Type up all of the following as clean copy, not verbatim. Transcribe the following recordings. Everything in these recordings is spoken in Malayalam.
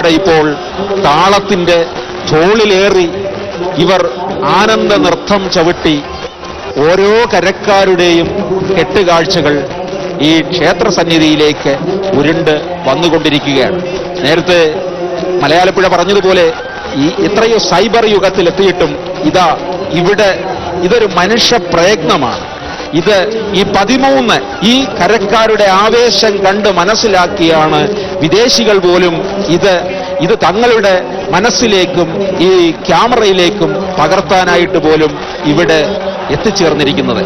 ഇവിടെ ഇപ്പോൾ താളത്തിന്റെ തോളിലേറി ഇവർ ആനന്ദ നൃത്തം ചവിട്ടി ഓരോ കരക്കാരുടെയും കെട്ടുകാഴ്ചകൾ ഈ ക്ഷേത്ര സന്നിധിയിലേക്ക് ഉരുണ്ട് വന്നുകൊണ്ടിരിക്കുകയാണ്. നേരത്തെ മലയാളപ്പുഴ പറഞ്ഞതുപോലെ ഇത്രയോ സൈബർ യുഗത്തിലെത്തിയിട്ടും ഇവിടെ ഇതൊരു മനുഷ്യ പ്രയത്നമാണ്. ഈ 13 ഈ കരക്കാരുടെ ആവേശം കണ്ട് മനസ്സിലാക്കിയാണ് വിദേശികൾ പോലും ഇത് തങ്ങളുടെ മനസ്സിലേക്കും ഈ ക്യാമറയിലേക്കും പകർത്താനായിട്ട് പോലും ഇവിടെ എത്തിച്ചേർന്നിരിക്കുന്നത്.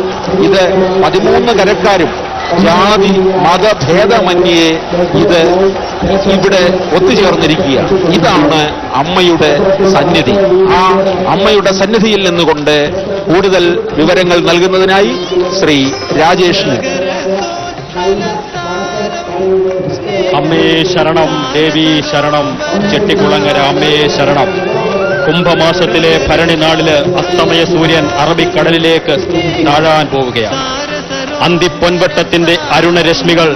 ഇത് 13 കരക്കാരും ജാതി മതഭേദമന്യേ ഇവിടെ ഒത്തുചേർന്നിരിക്കുക. ഇതാണ് അമ്മയുടെ സന്നിധി. ആ അമ്മയുടെ സന്നിധിയിൽ നിന്നുകൊണ്ട് കൂടുതൽ വിവരങ്ങൾ നൽകുന്നതിനായി ശ്രീ രാജേഷിന്. അമ്മേ ശരണം, ദേവി ശരണം, ചെട്ടിക്കുളങ്ങര അമ്മേ ശരണം. കുംഭമാസത്തിലെ ഭരണി നാളില് അസ്തമയ സൂര്യൻ അറബിക്കടലിലേക്ക് താഴാൻ പോവുകയാണ്. അന്തിപ്പൊൻവട്ടത്തിന്റെ അരുണരശ്മികൾ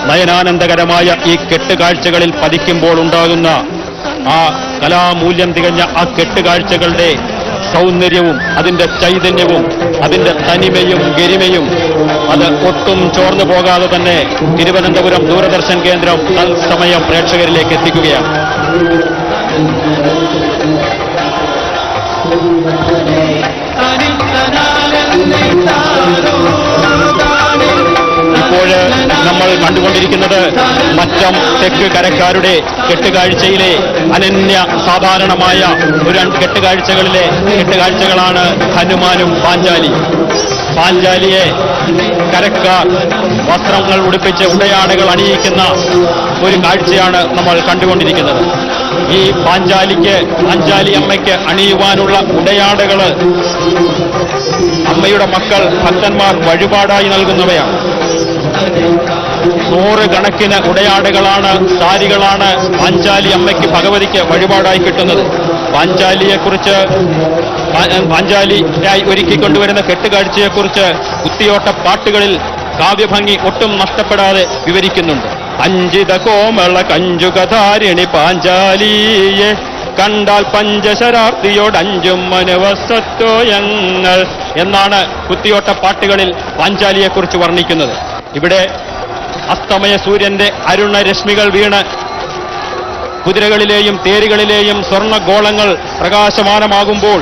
നയനാനന്ദകരമായ ഈ കെട്ടുകാഴ്ചകളിൽ പതിക്കുമ്പോൾ ഉണ്ടാകുന്ന ആ കലാമൂല്യം തികഞ്ഞ ആ കെട്ടുകാഴ്ചകളുടെ സൗന്ദര്യവും അതിന്റെ ചൈതന്യവും അതിന്റെ തനിമയും ഗരിമയും അത് ഒട്ടും ചോർന്നു പോകാതെ തന്നെ തിരുവനന്തപുരം ദൂരദർശൻ കേന്ദ്രം തത്സമയം പ്രേക്ഷകരിലേക്ക് എത്തിക്കുകയാണ്. ഇപ്പോൾ നമ്മൾ കണ്ടുകൊണ്ടിരിക്കുന്നത് മറ്റം തെക്ക് കരക്കാരുടെ കെട്ടുകാഴ്ചയിലെ അനന്യ സാധാരണമായ ഒരു കെട്ടുകാഴ്ചകളാണ് ഹനുമാനും പാഞ്ചാലിയെ കരക്കാർ വസ്ത്രങ്ങൾ ഉടുപ്പിച്ച് ഉടയാടകൾ അണിയിക്കുന്ന ഒരു കാഴ്ചയാണ് നമ്മൾ കണ്ടുകൊണ്ടിരിക്കുന്നത്. ഈ പാഞ്ചാലി അമ്മയ്ക്ക് അണിയുവാനുള്ള ഉടയാടകള് അമ്മയുടെ മക്കൾ ഭക്തന്മാർ വഴിപാടായി നൽകുന്നവയാണ്. 100 കണക്കിന് ഉടയാടകളാണ്, സാരികളാണ് പാഞ്ചാലി അമ്മയ്ക്ക് ഭഗവതിക്ക് വഴിപാടായി കിട്ടുന്നത്. പാഞ്ചാലിയായി ഒരുക്കിക്കൊണ്ടുവരുന്ന കെട്ടുകാഴ്ചയെക്കുറിച്ച് കുത്തിയോട്ട പാട്ടുകളിൽ കാവ്യഭംഗി ഒട്ടും നഷ്ടപ്പെടാതെ വിവരിക്കുന്നുണ്ട്. അഞ്ചിത കോമള കഞ്ചുകധാരിണി പാഞ്ചാലിയെ കണ്ടാൽ പഞ്ചശരാബ്ദിയോടഞ്ചും മനവസത്തോയങ്ങൾ എന്നാണ് കുത്തിയോട്ട പാട്ടുകളിൽ പാഞ്ചാലിയെക്കുറിച്ച് വർണ്ണിക്കുന്നത്. ഇവിടെ അസ്തമയ സൂര്യന്റെ അരുണരശ്മികൾ വീണ് കുതിരകളിലെയും തേരുകളിലെയും സ്വർണ്ണഗോളങ്ങൾ പ്രകാശമാനമാകുമ്പോൾ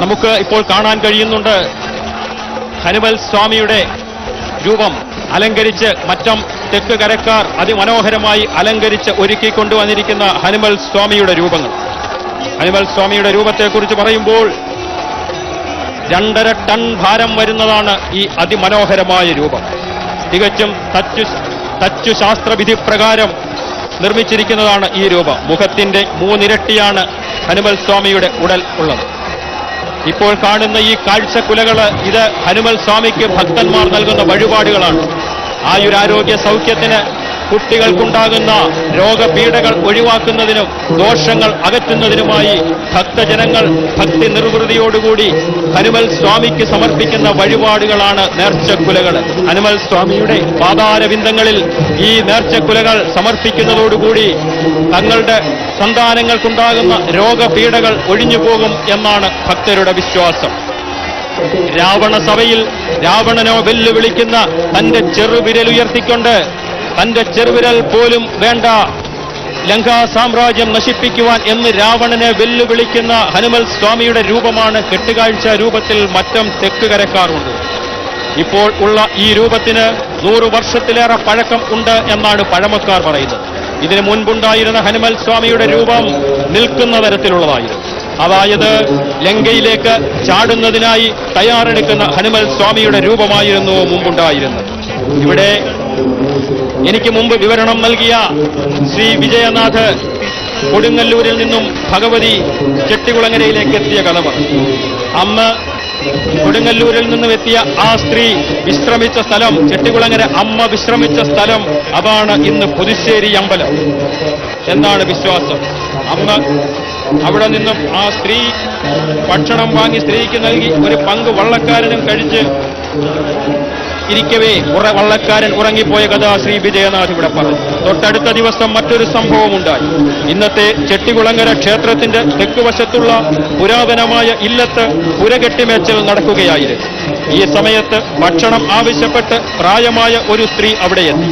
നമുക്ക് ഇപ്പോൾ കാണാൻ കഴിയുന്നുണ്ട് ഹനുമൽ സ്വാമിയുടെ രൂപം അലങ്കരിച്ച് മറ്റം തെക്ക് കരക്കാർ അതിമനോഹരമായി അലങ്കരിച്ച് ഒരുക്കിക്കൊണ്ടുവന്നിരിക്കുന്ന ഹനുമൽ സ്വാമിയുടെ രൂപങ്ങൾ. ഹനുമൽ സ്വാമിയുടെ രൂപത്തെക്കുറിച്ച് പറയുമ്പോൾ 2.5 ടൺ ഭാരം വരുന്നതാണ് ഈ അതിമനോഹരമായ രൂപം. തികച്ചും തച്ചുശാസ്ത്രവിധി പ്രകാരം നിർമ്മിച്ചിരിക്കുന്നതാണ് ഈ രൂപം. മുഖത്തിന്റെ 3 ഇരട്ടിയാണ് ഹനുമൽ സ്വാമിയുടെ ഉടൽ ഉള്ളത്. ഇപ്പോൾ കാണുന്ന ഈ കാഴ്ചക്കുലകള് ഇത് ഹനുമൽ സ്വാമിക്ക് ഭക്തന്മാർ നൽകുന്ന വഴിപാടുകളാണ്. ആയുരാരോഗ്യ സൗഖ്യത്തിന്, കുട്ടികൾക്കുണ്ടാകുന്ന രോഗപീഠകൾ ഒഴിവാക്കുന്നതിനും ദോഷങ്ങൾ അകറ്റുന്നതിനുമായി ഭക്തജനങ്ങൾ ഭക്തി നിർവൃതിയോടുകൂടി ഹനുമൽ സ്വാമിക്ക് സമർപ്പിക്കുന്ന വഴിപാടുകളാണ് നേർച്ചക്കുലകൾ. ഹനുമൽ സ്വാമിയുടെ പാതാരവിന്ദങ്ങളിൽ ഈ നേർച്ചക്കുലകൾ സമർപ്പിക്കുന്നതോടുകൂടി തങ്ങളുടെ സന്താനങ്ങൾക്കുണ്ടാകുന്ന രോഗപീഠകൾ ഒഴിഞ്ഞുപോകും എന്നാണ് ഭക്തരുടെ വിശ്വാസം. രാവണസഭയിൽ രാവണനോ വെല്ലുവിളിക്കുന്ന തന്റെ ചെറുവിരലുയർത്തിക്കൊണ്ട് തന്റെ ചെറുവിരൽ പോലും വേണ്ട ലങ്കാ സാമ്രാജ്യം നശിപ്പിക്കുവാൻ എന്ന് രാവണനെ വെല്ലുവിളിക്കുന്ന ഹനുമൽ സ്വാമിയുടെ രൂപമാണ് കെട്ടുകാഴ്ച രൂപത്തിൽ മറ്റം തെക്ക് കരക്കാറുണ്ട്. ഇപ്പോൾ ഉള്ള ഈ രൂപത്തിന് 100 വർഷത്തിലേറെ പഴക്കം ഉണ്ട് എന്നാണ് പഴമക്കാർ പറയുന്നത്. ഇതിനു മുൻപുണ്ടായിരുന്ന ഹനുമൽ സ്വാമിയുടെ രൂപം നിൽക്കുന്ന തരത്തിലുള്ളതായിരുന്നു. അതായത് ലങ്കയിലേക്ക് ചാടുന്നതിനായി തയ്യാറെടുക്കുന്ന ഹനുമൽ സ്വാമിയുടെ രൂപമായിരുന്നു മുമ്പുണ്ടായിരുന്നത്. ഇവിടെ എനിക്ക് മുമ്പ് വിവരണം നൽകിയ ശ്രീ വിജയനാഥ് കൊടുങ്ങല്ലൂരിൽ നിന്നും ഭഗവതി ചെട്ടികുളങ്ങരയിലേക്ക് എത്തിയ കഥ പറഞ്ഞു. അമ്മ കൊടുങ്ങല്ലൂരിൽ നിന്നും എത്തിയ ആ സ്ത്രീ വിശ്രമിച്ച സ്ഥലം, ചെട്ടികുളങ്ങര അമ്മ വിശ്രമിച്ച സ്ഥലം, അതാണ് ഇന്ന് പുതുശ്ശേരി അമ്പലം എന്നാണ് വിശ്വാസം. അമ്മ അവിടെ നിന്നും ആ സ്ത്രീ ഭക്ഷണം വാങ്ങി സ്ത്രീക്ക് നൽകി, ഒരു പങ്ക് വള്ളക്കാരനും കഴിച്ച് ഇരിക്കവേ വള്ളക്കാരൻ ഉറങ്ങിപ്പോയ കഥ ശ്രീ വിജയനാഥ് ഇവിടെ പറഞ്ഞു. തൊട്ടടുത്ത ദിവസം മറ്റൊരു സംഭവം ഉണ്ടായി. ഇന്നത്തെ ചെട്ടികുളങ്ങര ക്ഷേത്രത്തിന്റെ തെക്കുവശത്തുള്ള പുരാതനമായ ഇല്ലത്ത് പുരകെട്ടിമേച്ചൽ നടക്കുകയായിരുന്നു. ഈ സമയത്ത് ഭക്ഷണം ആവശ്യപ്പെട്ട് പ്രായമായ ഒരു സ്ത്രീ അവിടെ എത്തി.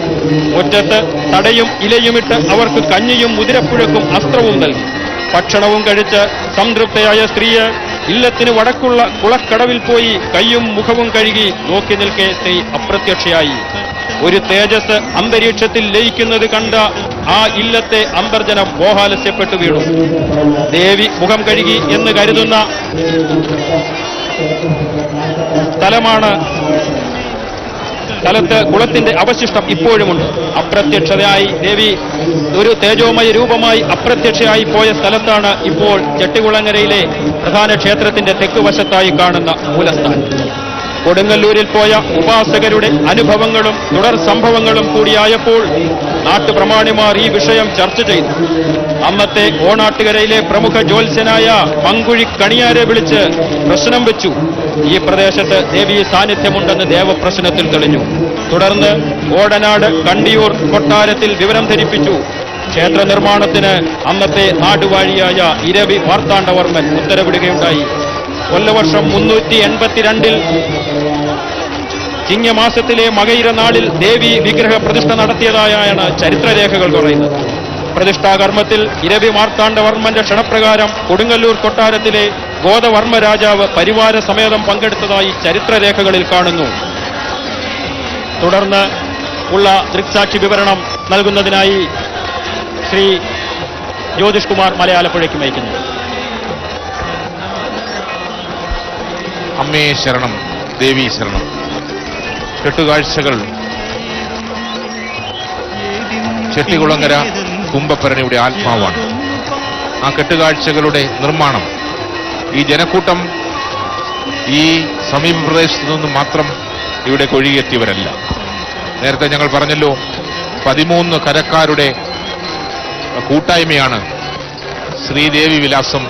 മുറ്റത്ത് തടയും ഇലയുമിട്ട് അവർക്ക് കഞ്ഞിയും മുതിരപ്പുഴക്കും അസ്ത്രവും നൽകി. ഭക്ഷണവും കഴിച്ച് സംതൃപ്തയായ സ്ത്രീയെ ഇല്ലത്തിന് വടക്കുള്ള കുളക്കടവിൽ പോയി കൈയും മുഖവും കഴുകി നോക്കി നിൽക്കെ സ്ത്രീ അപ്രത്യക്ഷയായി. ഒരു തേജസ് അന്തരീക്ഷത്തിൽ ലയിക്കുന്നത് കണ്ട ആ ഇല്ലത്തെ അന്തർജനം മോഹാലസ്യപ്പെട്ടു വീണു. ദേവി മുഖം കഴുകി എന്ന് കരുതുന്ന സ്ഥലത്ത് കുളത്തിന്റെ അവശിഷ്ടം ഇപ്പോഴുമുണ്ട്. അപ്രത്യക്ഷതയായി ദേവി ഒരു തേജോമയ രൂപമായി അപ്രത്യക്ഷയായി പോയ സ്ഥലത്താണ് ഇപ്പോൾ ചെട്ടികുളങ്ങരയിലെ പ്രധാന ക്ഷേത്രത്തിന്റെ തെക്കുവശത്തായി കാണുന്ന മൂലസ്ഥാനം. കൊടുങ്ങല്ലൂരിൽ പോയ ഉപാസകരുടെ അനുഭവങ്ങളും തുടർ സംഭവങ്ങളും കൂടിയായപ്പോൾ നാട്ടുപ്രമാണിമാർ ഈ വിഷയം ചർച്ച ചെയ്തു. അന്നത്തെ ഓണാട്ടുകരയിലെ പ്രമുഖ ജ്യോത്സ്യനായ മങ്കുഴി കണിയാരെ വിളിച്ച് പ്രശ്നം വെച്ചു. ഈ പ്രദേശത്ത് ദേവീ സാന്നിധ്യമുണ്ടെന്ന് ദേവപ്രശ്നത്തിൽ തെളിഞ്ഞു. തുടർന്ന് ഓടനാട് കണ്ടിയൂർ കൊട്ടാരത്തിൽ വിവരം ധരിപ്പിച്ചു. ക്ഷേത്ര നിർമ്മാണത്തിന് അന്നത്തെ നാടുവാഴിയായ ഇരവി മാർത്താണ്ഡവർമ്മൻ ഉത്തരവിടുകയുണ്ടായി. കൊല്ലവർഷം 382 ചിങ്ങമാസത്തിലെ മകയിര നാളിൽ ദേവി വിഗ്രഹ പ്രതിഷ്ഠ നടത്തിയതായാണ് ചരിത്രരേഖകൾ പറയുന്നത്. പ്രതിഷ്ഠാകർമ്മത്തിൽ ഇരവി മാർത്താണ്ഡവർമ്മന്റെ ക്ഷണപ്രകാരം കൊടുങ്ങല്ലൂർ കൊട്ടാരത്തിലെ ഗോദവർമ്മ രാജാവ് പരിവാര സമേതം പങ്കെടുത്തതായി ചരിത്രരേഖകളിൽ കാണുന്നു. തുടർന്ന് ഉള്ള ദൃക്സാക്ഷി വിവരണം നൽകുന്നതിനായി ശ്രീ ജ്യോതിഷ് കുമാർ മലയാളപ്പുഴയ്ക്ക് നയിക്കുന്നു. അമ്മേ ശരണം, ദേവി ശരണം. കെട്ടുകാഴ്ചകൾ ചെട്ടികുളങ്ങര കുംഭഭരണിയുടെ ആത്മാവാണ്. ആ കെട്ടുകാഴ്ചകളുടെ നിർമ്മാണം ഈ ജനക്കൂട്ടം ഈ സമീപ പ്രദേശത്തു നിന്നും മാത്രം ഇവിടെ ഒഴുകിയെത്തിയവരല്ല. നേരത്തെ ഞങ്ങൾ പറഞ്ഞല്ലോ, 13 കരക്കാരുടെ കൂട്ടായ്മയാണ് ശ്രീദേവി വിലാസം